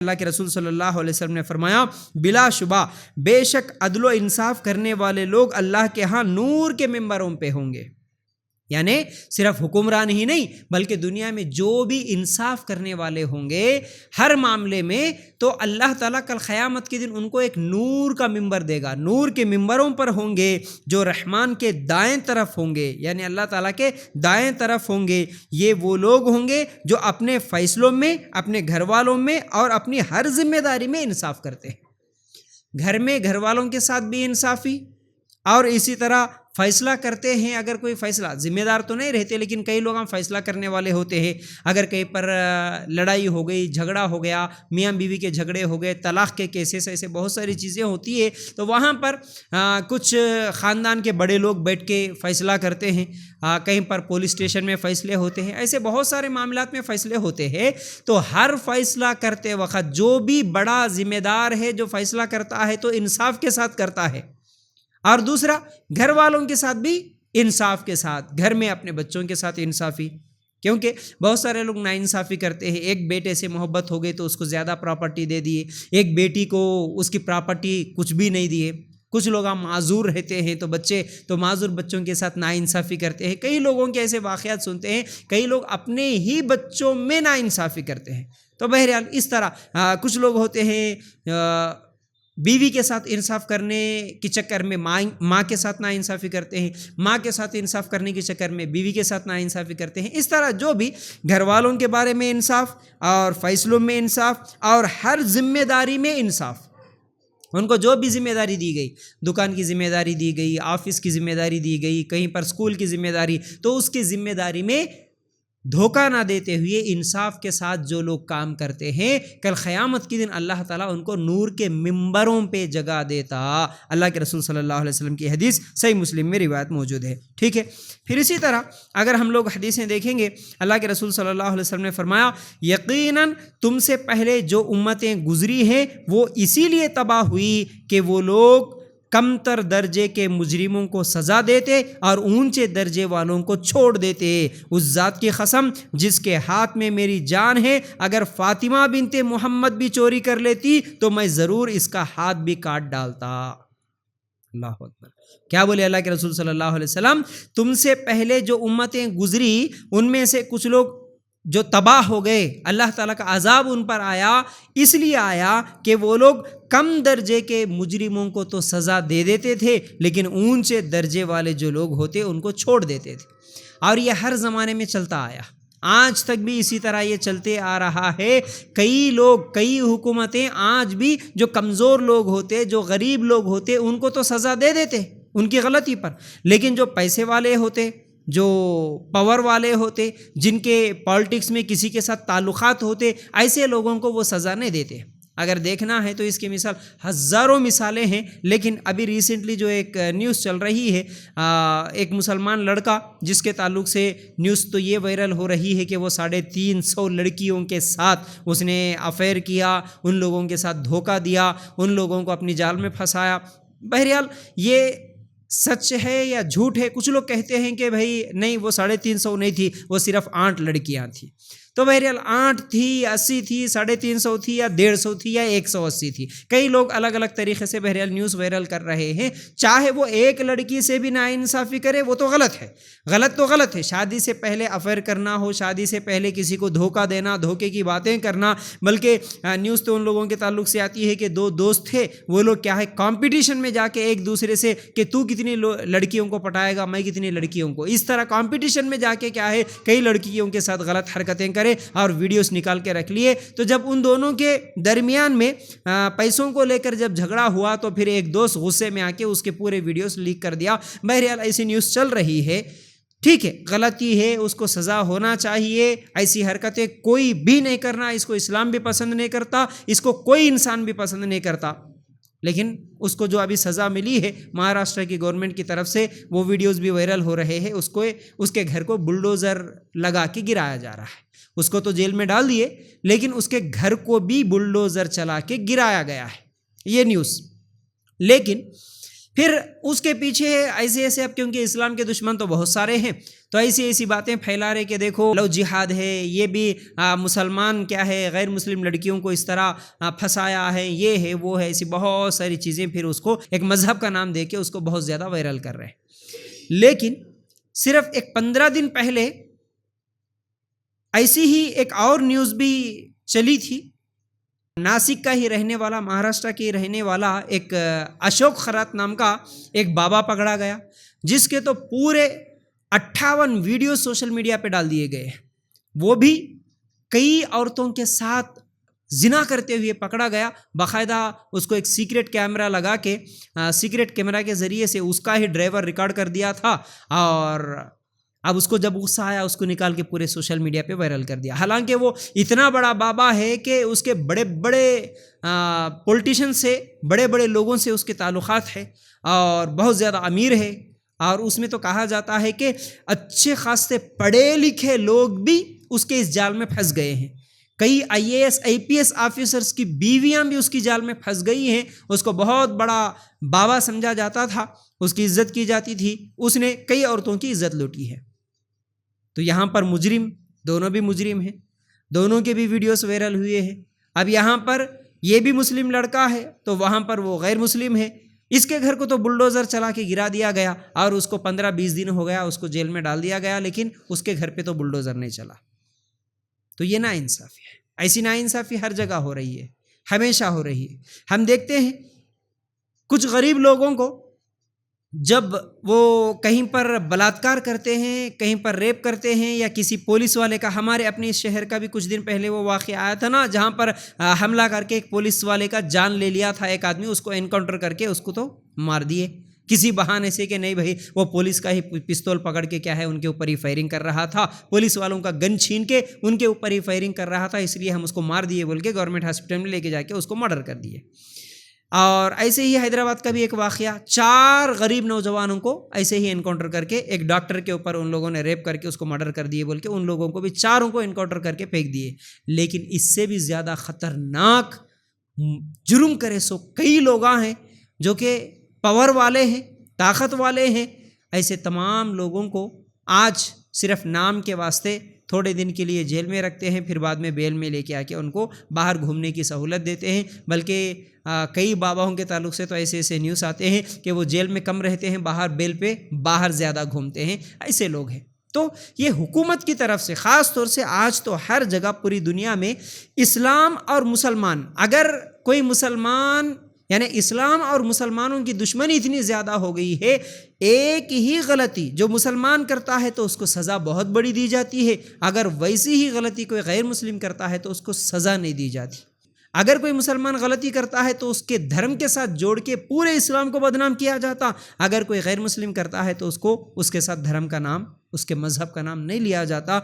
اللہ کے رسول صلی اللہ علیہ وسلم نے فرمایا بلا شبہ بے شک عدل و انصاف کرنے والے لوگ اللہ کے ہاں نور کے ممبروں پہ ہوں گے. یعنی صرف حکمران ہی نہیں بلکہ دنیا میں جو بھی انصاف کرنے والے ہوں گے ہر معاملے میں، تو اللہ تعالیٰ کل قیامت کے دن ان کو ایک نور کا ممبر دے گا. نور کے ممبروں پر ہوں گے جو رحمان کے دائیں طرف ہوں گے، یعنی اللہ تعالیٰ کے دائیں طرف ہوں گے. یہ وہ لوگ ہوں گے جو اپنے فیصلوں میں، اپنے گھر والوں میں اور اپنی ہر ذمہ داری میں انصاف کرتے ہیں. گھر میں گھر والوں کے ساتھ بھی انصافی، اور اسی طرح فیصلہ کرتے ہیں. اگر کوئی فیصلہ، ذمہ دار تو نہیں رہتے لیکن کئی لوگ ہم فیصلہ کرنے والے ہوتے ہیں. اگر کہیں پر لڑائی ہو گئی، جھگڑا ہو گیا، میاں بیوی کے جھگڑے ہو گئے، طلاق کے کیسز، ایسے بہت ساری چیزیں ہوتی ہیں، تو وہاں پر کچھ خاندان کے بڑے لوگ بیٹھ کے فیصلہ کرتے ہیں. کہیں پر پولیس اسٹیشن میں فیصلے ہوتے ہیں، ایسے بہت سارے معاملات میں فیصلے ہوتے ہیں. تو ہر فیصلہ کرتے وقت جو بھی بڑا ذمہ دار ہے جو فیصلہ کرتا ہے تو انصاف کے ساتھ کرتا ہے، اور دوسرا گھر والوں کے ساتھ بھی انصاف کے ساتھ، گھر میں اپنے بچوں کے ساتھ انصافی. کیونکہ بہت سارے لوگ ناانصافی کرتے ہیں. ایک بیٹے سے محبت ہو گئی تو اس کو زیادہ پراپرٹی دے دیے، ایک بیٹی کو اس کی پراپرٹی کچھ بھی نہیں دیے. کچھ لوگ ہم معذور رہتے ہیں تو معذور بچوں کے ساتھ ناانصافی کرتے ہیں. کئی لوگوں کے ایسے واقعات سنتے ہیں، کئی لوگ اپنے ہی بچوں میں ناانصافی کرتے ہیں. تو بہرحال اس طرح کچھ لوگ ہوتے ہیں بیوی کے ساتھ انصاف کرنے کے چکر میں ماں کے ساتھ ناانصافی کرتے ہیں، ماں کے ساتھ انصاف کرنے کے چکر میں بیوی کے ساتھ ناانصافی کرتے ہیں. اس طرح جو بھی گھر والوں کے بارے میں انصاف، اور فیصلوں میں انصاف، اور ہر ذمہ داری میں انصاف. ان کو جو بھی ذمہ داری دی گئی، دکان کی ذمہ داری دی گئی، آفس کی ذمہ داری دی گئی، کہیں پر اسکول کی ذمہ داری، تو اس کی ذمہ داری میں دھوکہ نہ دیتے ہوئے انصاف کے ساتھ جو لوگ کام کرتے ہیں، کل قیامت کے دن اللہ تعالیٰ ان کو نور کے ممبروں پہ جگہ دیتا. اللہ کے رسول صلی اللہ علیہ وسلم کی حدیث صحیح مسلم میں روایت موجود ہے. ٹھیک ہے. پھر اسی طرح اگر ہم لوگ حدیثیں دیکھیں گے، اللہ کے رسول صلی اللہ علیہ وسلم نے فرمایا یقیناً تم سے پہلے جو امتیں گزری ہیں وہ اسی لیے تباہ ہوئی کہ وہ لوگ کم تر درجے کے مجرموں کو سزا دیتے اور اونچے درجے والوں کو چھوڑ دیتے. اس ذات کی قسم جس کے ہاتھ میں میری جان ہے، اگر فاطمہ بنت محمد بھی چوری کر لیتی تو میں ضرور اس کا ہاتھ بھی کاٹ ڈالتا. اللہ اکبر. کیا بولے اللہ کے رسول صلی اللہ علیہ وسلم؟ تم سے پہلے جو امتیں گزری ان میں سے کچھ لوگ جو تباہ ہو گئے، اللہ تعالیٰ کا عذاب ان پر آیا، اس لیے آیا کہ وہ لوگ کم درجے کے مجرموں کو تو سزا دے دیتے تھے لیکن اونچے درجے والے جو لوگ ہوتے ان کو چھوڑ دیتے تھے. اور یہ ہر زمانے میں چلتا آیا، آج تک بھی اسی طرح یہ چلتے آ رہا ہے. کئی لوگ، کئی حکومتیں آج بھی جو کمزور لوگ ہوتے، جو غریب لوگ ہوتے، ان کو تو سزا دے دیتے ان کی غلطی پر، لیکن جو پیسے والے ہوتے، جو پاور والے ہوتے، جن کے پالیٹکس میں کسی کے ساتھ تعلقات ہوتے، ایسے لوگوں کو وہ سزا نہیں دیتے. اگر دیکھنا ہے تو اس کی مثال ہزاروں مثالیں ہیں. لیکن ابھی ریسنٹلی جو ایک نیوز چل رہی ہے، ایک مسلمان لڑکا جس کے تعلق سے نیوز تو یہ وائرل ہو رہی ہے کہ وہ 350 لڑکیوں کے ساتھ اس نے افیئر کیا، ان لوگوں کے ساتھ دھوکہ دیا، ان لوگوں کو اپنی جال میں پھنسایا. بہرحال یہ سچ ہے یا جھوٹ ہے؟ کچھ لوگ کہتے ہیں کہ بھائی نہیں، وہ 350 نہیں تھی، وہ صرف 8 لڑکیاں تھیں. تو بہرحال 8 تھی، 80 تھی، 350 تھی، یا 150 تھی، یا 180 تھی. کئی لوگ الگ الگ طریقے سے بہرحال نیوز وائرل کر رہے ہیں. چاہے وہ ایک لڑکی سے بھی ناانصافی کرے، وہ تو غلط ہے. غلط تو غلط ہے. شادی سے پہلے افیئر کرنا ہو، شادی سے پہلے کسی کو دھوکہ دینا، دھوکے کی باتیں کرنا. بلکہ نیوز تو ان لوگوں کے تعلق سے آتی ہے کہ 2 دوست تھے، وہ لوگ کیا ہے کمپٹیشن میں جا کے ایک دوسرے سے کہ تو کتنی لڑکیوں کو پٹائے گا، میں کتنی لڑکیوں کو، اس طرح کمپٹیشن میں جا کے کیا ہے کئی لڑکیوں کے ساتھ غلط حرکتیں کرے اور ویڈیوز نکال کے رکھ لیے. تو جب ان دونوں کے درمیان میں پیسوں کو لے کر جب جھگڑا ہوا تو پھر ایک دوست غصے میں آ کے اس کے پورے ویڈیوز لیک کر دیا. بہرحال ایسی نیوز چل رہی ہے. ٹھیک ہے، غلطی ہے، اس کو سزا ہونا چاہیے. ایسی حرکتیں کوئی بھی نہیں کرنا، اس کو اسلام بھی پسند نہیں کرتا، اس کو کوئی انسان بھی پسند نہیں کرتا. لیکن اس کو جو ابھی سزا ملی ہے مہاراشٹر کی گورنمنٹ کی طرف سے، وہ ویڈیوز بھی وائرل ہو رہے ہیں. اس کے گھر کو بلڈوزر لگا کے گرایا جا رہا ہے. اس کو تو جیل میں ڈال دیے لیکن اس کے گھر کو بھی بلڈوزر چلا کے گرایا گیا ہے، یہ نیوز. لیکن پھر اس کے پیچھے ایسے اب کیونکہ اسلام کے دشمن تو بہت سارے ہیں، تو ایسی ایسی باتیں پھیلا رہے کہ دیکھو لو جہاد ہے، یہ بھی مسلمان کیا ہے غیر مسلم لڑکیوں کو اس طرح پھنسایا ہے، یہ ہے وہ ہے، ایسی بہت ساری چیزیں پھر اس کو ایک مذہب کا نام دے کے اس کو بہت زیادہ وائرل کر رہے ہیں۔ لیکن صرف ایک 15 دن پہلے ایسی ہی ایک اور نیوز بھی چلی تھی، ناسک کا ہی رہنے والا، مہاراشٹر کی رہنے والا ایک اشوک خرات نام کا ایک بابا پکڑا گیا، جس کے تو پورے 58 ویڈیو سوشل میڈیا پہ ڈال دیے گئے، وہ بھی کئی عورتوں کے ساتھ زنا کرتے ہوئے پکڑا گیا۔ باقاعدہ اس کو ایک سیکرٹ کیمرہ لگا کے سیکرٹ کیمرہ کے ذریعے سے اس کا ہی ڈرائیور ریکارڈ کر دیا تھا، اور اب اس کو جب غصہ آیا اس کو نکال کے پورے سوشل میڈیا پہ وائرل کر دیا۔ حالانکہ وہ اتنا بڑا بابا ہے کہ اس کے بڑے بڑے پولیٹیشین سے، بڑے بڑے لوگوں سے اس کے تعلقات ہیں اور بہت زیادہ امیر ہے، اور اس میں تو کہا جاتا ہے کہ اچھے خاصے پڑھے لکھے لوگ بھی اس کے اس جال میں پھنس گئے ہیں۔ کئی IAS IPS آفیسرز کی بیویاں بھی اس کی جال میں پھنس گئی ہیں۔ اس کو بہت بڑا بابا سمجھا جاتا تھا، اس کی عزت کی جاتی تھی، اس نے کئی عورتوں کی عزت لوٹی ہے۔ تو یہاں پر مجرم، دونوں بھی مجرم ہیں، دونوں کے بھی ویڈیوز وائرل ہوئے ہیں۔ اب یہاں پر یہ بھی مسلم لڑکا ہے تو وہاں پر وہ غیر مسلم ہے، اس کے گھر کو تو بلڈوزر چلا کے گرا دیا گیا اور اس کو 15-20 دن ہو گیا، اس کو جیل میں ڈال دیا گیا، لیکن اس کے گھر پہ تو بلڈوزر نہیں چلا۔ تو یہ ناانصافی ہے، ایسی ناانصافی ہر جگہ ہو رہی ہے، ہمیشہ ہو رہی ہے۔ ہم دیکھتے ہیں کچھ غریب لوگوں کو جب وہ کہیں پر بلاತ್ಕಾರ کرتے ہیں، کہیں پر ریپ کرتے ہیں، یا کسی پولیس والے کا، ہمارے اپنے اس شہر کا بھی کچھ دن پہلے وہ واقعہ آیا تھا نا، جہاں پر حملہ کر کے ایک پولیس والے کا جان لے لیا تھا ایک آدمی، اس کو انکاؤنٹر کر کے اس کو تو مار دیے کسی بہانے سے کہ نہیں بھائی وہ پولیس کا ہی پستول پکڑ کے کیا ہے ان کے اوپر ہی فائرنگ کر رہا تھا، پولیس والوں کا گن چھین کے ان کے اوپر ہی فائرنگ کر رہا تھا، اس لیے ہم اس کو مار دیے بول کے گورنمنٹ ہاسپٹل میں لے کے جا کے اس کو مرڈر کر دیے۔ اور ایسے ہی حیدرآباد کا بھی ایک واقعہ، 4 غریب نوجوانوں کو ایسے ہی انکاؤنٹر کر کے، ایک ڈاکٹر کے اوپر ان لوگوں نے ریپ کر کے اس کو مرڈر کر دیے بول کے ان لوگوں کو بھی 4 کو انکاؤنٹر کر کے پھینک دیے۔ لیکن اس سے بھی زیادہ خطرناک جرم کرے سو کئی لوگ ہیں جو کہ پاور والے ہیں، طاقت والے ہیں، ایسے تمام لوگوں کو آج صرف نام کے واسطے تھوڑے دن کے لیے جیل میں رکھتے ہیں، پھر بعد میں بیل میں لے کے آ کے ان کو باہر گھومنے کی سہولت دیتے ہیں۔ بلکہ کئی باباؤں کے تعلق سے تو ایسے ایسے نیوز آتے ہیں کہ وہ جیل میں کم رہتے ہیں، باہر بیل پہ باہر زیادہ گھومتے ہیں، ایسے لوگ ہیں۔ تو یہ حکومت کی طرف سے خاص طور سے آج تو ہر جگہ پوری دنیا میں اسلام اور مسلمان، اگر کوئی مسلمان، یعنی اسلام اور مسلمانوں کی دشمنی اتنی زیادہ ہو گئی ہے، ایک ہی غلطی جو مسلمان کرتا ہے تو اس کو سزا بہت بڑی دی جاتی ہے، اگر ویسی ہی غلطی کوئی غیر مسلم کرتا ہے تو اس کو سزا نہیں دی جاتی۔ اگر کوئی مسلمان غلطی کرتا ہے تو اس کے دھرم کے ساتھ جوڑ کے پورے اسلام کو بدنام کیا جاتا، اگر کوئی غیر مسلم کرتا ہے تو اس کو اس کے ساتھ دھرم کا نام، اس کے مذہب کا نام نہیں لیا جاتا۔